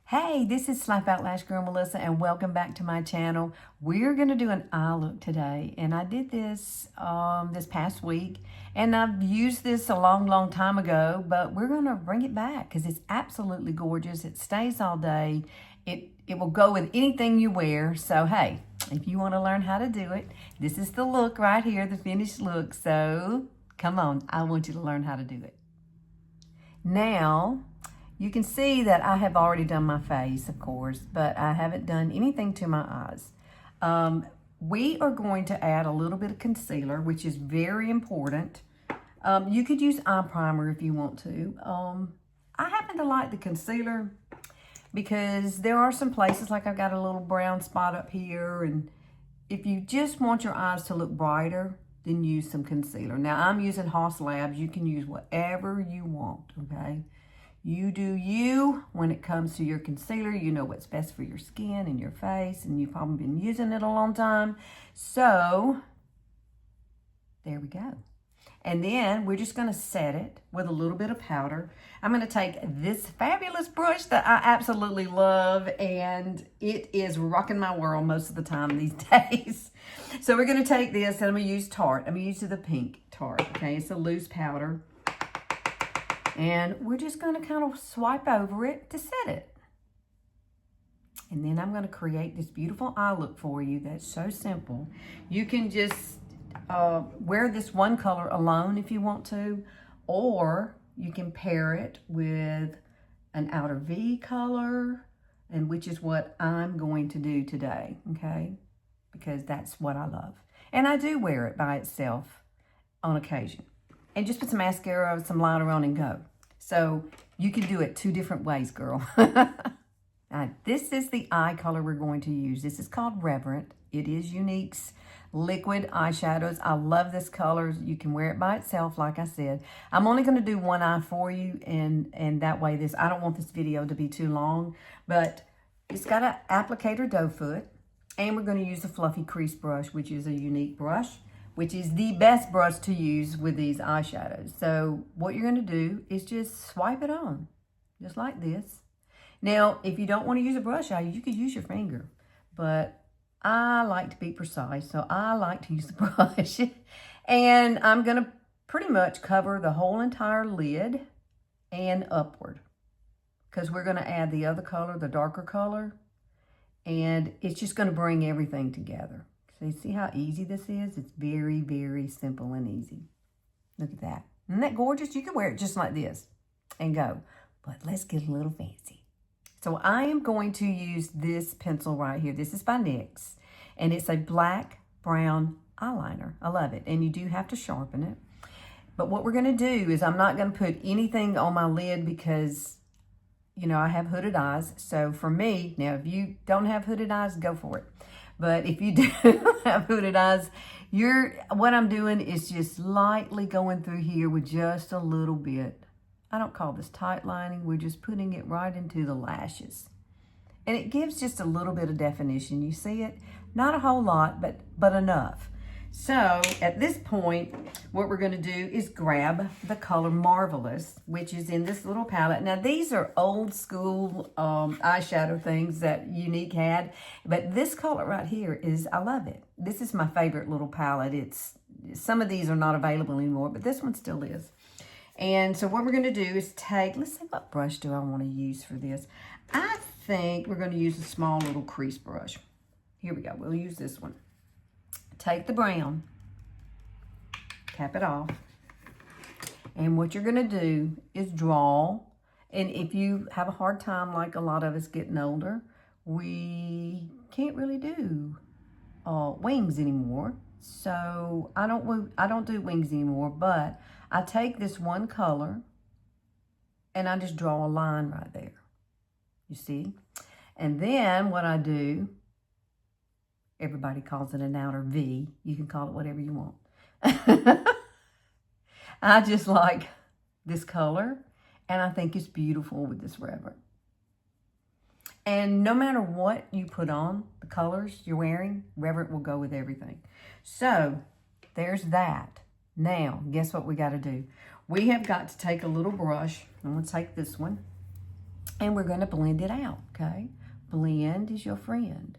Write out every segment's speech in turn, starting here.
Hey, this is Slap Out Lash Girl Melissa, and welcome back to my channel. We're going to do an eye look today, and I did this this past week, and I've used this a long time ago, but we're going to bring it back because it's absolutely gorgeous. It stays all day. It will go with anything you wear. So, hey, if you want to learn how to do it, this is the look right here, the finished look. So, come on, I want you to learn how to do it. Now, you can see that I have already done my face, of course, but I haven't done anything to my eyes. We are going to add a little bit of concealer, which is very important. You could use eye primer if you want to. I happen to like the concealer because there are some places, like I've got a little brown spot up here, and if you just want your eyes to look brighter, then use some concealer. Now, I'm using Haus Labs. You can use whatever you want, okay? You do you when it comes to your concealer. You know what's best for your skin and your face, and you've probably been using it a long time. So, there we go. And then we're just going to set it with a little bit of powder. I'm going to take this fabulous brush that I absolutely love, and it is rocking my world most of the time these days. So we're going to take this, and I'm going to use Tarte. I'm going to use the pink Tarte, okay? It's a loose powder. And we're just going to kind of swipe over it to set it. And then I'm going to create this beautiful eye look for you that's so simple. You can just wear this one color alone if you want to, or you can pair it with an outer V color, and which is what I'm going to do today, okay? Because that's what I love. And I do wear it by itself on occasion. And just put some mascara, some liner on, and go. So you can do it two different ways, girl. Now, this is the eye color we're going to use. This is called Reverent. It is Younique's liquid eyeshadows. I love this color. You can wear it by itself, like I said. I'm only going to do one eye for you, and that way I don't want this video to be too long, but it's got an applicator doe foot, and we're going to use a fluffy crease brush, which is a Younique brush, which is the best brush to use with these eyeshadows. So what you're going to do is just swipe it on, just like this. Now, if you don't want to use a brush, you could use your finger, but I like to be precise, so I like to use the brush. And I'm going to pretty much cover the whole entire lid and upward, because we're going to add the other color, the darker color, and it's just going to bring everything together. So you see how easy this is? It's very, very simple and easy. Look at that. Isn't that gorgeous? You can wear it just like this and go. But let's get a little fancy. So I am going to use this pencil right here. This is by NYX. And it's a black brown eyeliner. I love it. And you do have to sharpen it. But what we're going to do is I'm not going to put anything on my lid because, you know, I have hooded eyes. So for me, now if you don't have hooded eyes, go for it. But if you do have hooded eyes, what I'm doing is just lightly going through here with just a little bit. I don't call this tight lining. We're just putting it right into the lashes. And it gives just a little bit of definition. You see it? Not a whole lot, but enough. So at this point, what we're going to do is grab the color Marvelous, which is in this little palette. Now, these are old school eyeshadow things that Younique had, but this color right here I love it. This is my favorite little palette. Some of these are not available anymore, but this one still is. And so what we're going to do is let's see, what brush do I want to use for this? I think we're going to use a small little crease brush. Here we go. We'll use this one. Take the brown, cap it off, and what you're going to do is draw. And if you have a hard time, like a lot of us getting older, we can't really do wings anymore. So I don't do wings anymore, but I take this one color and I just draw a line right there. You see? And then what I do, everybody calls it an outer V. You can call it whatever you want. I just like this color, and I think it's beautiful with this Reverent. And no matter what you put on, the colors you're wearing, Reverent will go with everything. So there's that. Now, guess what we got to do? We have got to take a little brush. I'm going to take this one. And we're going to blend it out, okay? Blend is your friend.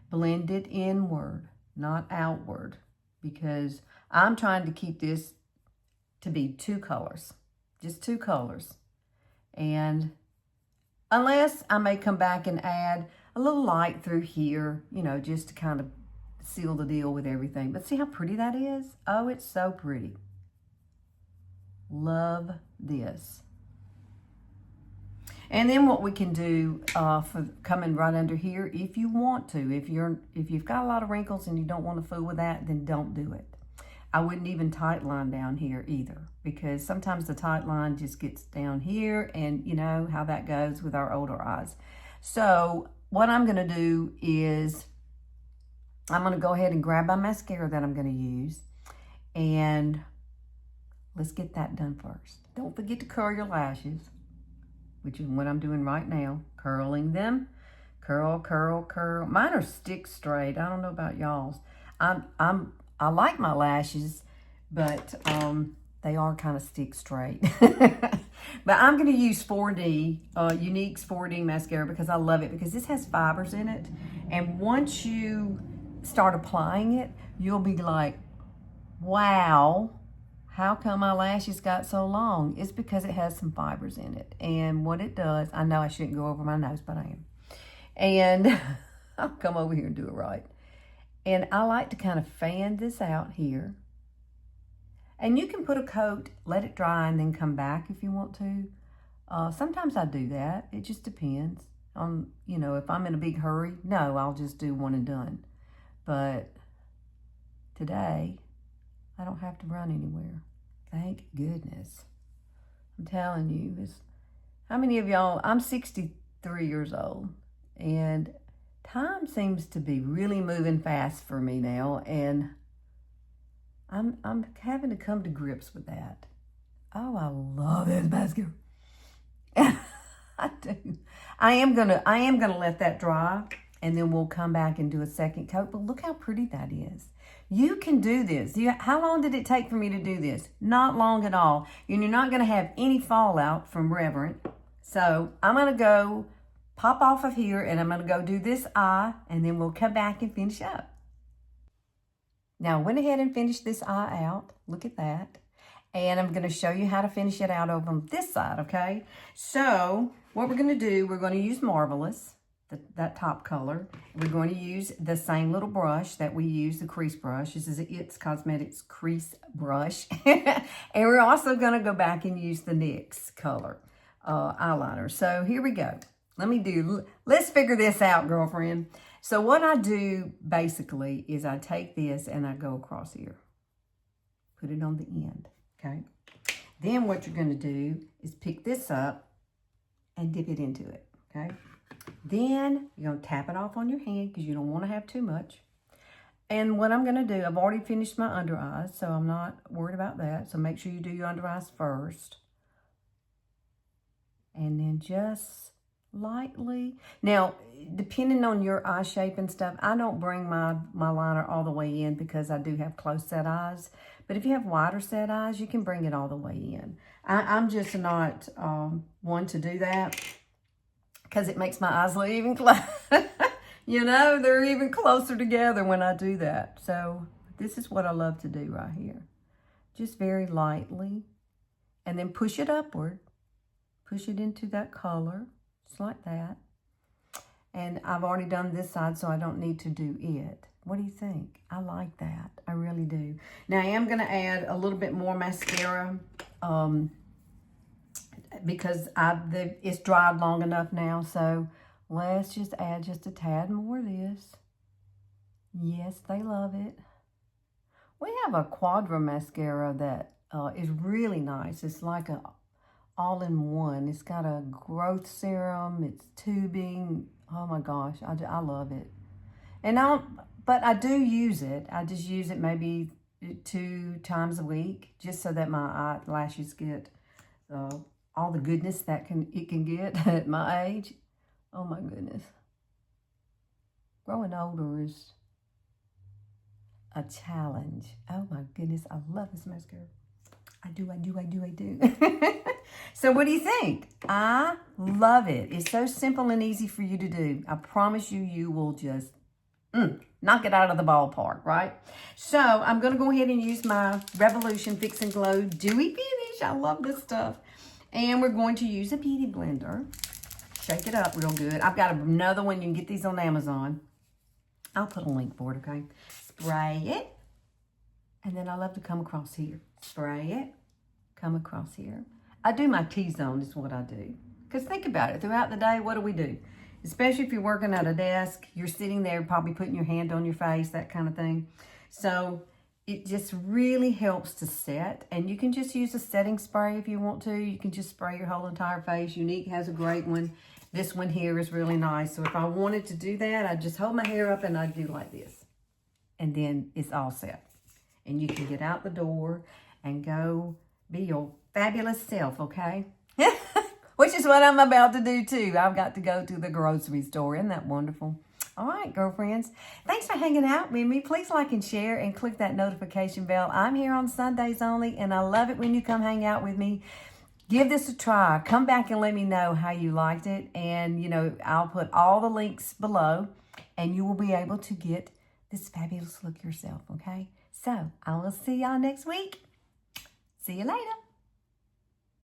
Blend it inward, not outward, because I'm trying to keep this to be 2 colors, just 2 colors. And unless I may come back and add a little light through here, you know, just to kind of seal the deal with everything. But see how pretty that is? Oh, it's so pretty. Love this. And then what we can do for coming right under here, if you want to, if you've got a lot of wrinkles and you don't want to fool with that, then don't do it. I wouldn't even tight line down here either, because sometimes the tight line just gets down here, and you know how that goes with our older eyes. So what I'm going to do is I'm going to go ahead and grab my mascara that I'm going to use, and let's get that done first. Don't forget to curl your lashes, which is what I'm doing right now, curling them. Curl, curl, curl. Mine are stick straight. I don't know about y'all's. I like my lashes, but they are kind of stick straight. But I'm going to use 4D, Younique's 4D mascara, because I love it, because this has fibers in it. And once you start applying it, you'll be like, wow, how come my lashes got so long? It's because it has some fibers in it. And what it does, I know I shouldn't go over my nose, but I am. And I'll come over here and do it right. And I like to kind of fan this out here. And you can put a coat, let it dry, and then come back if you want to. Sometimes I do that. It just depends on, you know, if I'm in a big hurry. No, I'll just do one and done. But today, I don't have to run anywhere. Thank goodness. I'm telling you, how many of y'all, I'm 63 years old, and time seems to be really moving fast for me now, and I'm having to come to grips with that. Oh, I love this mascara. I do. I am gonna let that dry, and then we'll come back and do a second coat. But look how pretty that is. You can do this. How long did it take for me to do this? Not long at all. And you're not going to have any fallout from Reverend. So I'm going to go pop off of here, and I'm going to go do this eye, and then we'll come back and finish up. Now, I went ahead and finished this eye out. Look at that. And I'm going to show you how to finish it out over on this side, okay? So what we're going to do, we're going to use Marvelous. That top color. We're going to use the same little brush that we use, the crease brush. This is a It's Cosmetics crease brush. And we're also going to go back and use the NYX color eyeliner. So here we go. Let's figure this out, girlfriend. So what I do basically is I take this and I go across here. Put it on the end, okay? Then what you're going to do is pick this up and dip it into it, okay? Then you're going to tap it off on your hand because you don't want to have too much. And what I'm going to do, I've already finished my under eyes, so I'm not worried about that. So make sure you do your under eyes first. And then just lightly. Now, depending on your eye shape and stuff, I don't bring my liner all the way in because I do have close set eyes. But if you have wider set eyes, you can bring it all the way in. I'm just not one to do that, because it makes my eyes look even closer. You know, they're even closer together when I do that. So this is what I love to do right here. Just very lightly. And then push it upward. Push it into that color. Just like that. And I've already done this side, so I don't need to do it. What do you think? I like that. I really do. Now, I am going to add a little bit more mascara. Because it's dried long enough now, so let's just add just a tad more of this. Yes, they love it. We have a Quadra mascara that is really nice. It's like a all-in-one. It's got a growth serum. It's tubing. Oh my gosh, I love it. And but I do use it. I just use it maybe 2 times a week, just so that my eyelashes get all the goodness that it can get at my age. Oh my goodness. Growing older is a challenge. Oh my goodness, I love this mascara. I do. So what do you think? I love it. It's so simple and easy for you to do. I promise you, you will just knock it out of the ballpark, right? So I'm going to go ahead and use my Revolution Fix and Glow Dewy Finish. I love this stuff. And we're going to use a beauty blender. Shake it up real good. I've got another one. You can get these on Amazon. I'll put a link for it, okay? Spray it. And then I love to come across here. Spray it. Come across here. I do my T-zone is what I do. Because think about it. Throughout the day, what do? Especially if you're working at a desk, you're sitting there probably putting your hand on your face, that kind of thing. So it just really helps to set. And you can just use a setting spray if you want to. You can just spray your whole entire face. Younique has a great one. This one here is really nice. So if I wanted to do that, I'd just hold my hair up and I'd do like this. And then it's all set. And you can get out the door and go be your fabulous self, okay? Which is what I'm about to do too. I've got to go to the grocery store. Isn't that wonderful? All right, girlfriends. Thanks for hanging out with me. Please like and share and click that notification bell. I'm here on Sundays only, and I love it when you come hang out with me. Give this a try. Come back and let me know how you liked it. And, you know, I'll put all the links below, and you will be able to get this fabulous look yourself, okay? So, I will see y'all next week. See you later.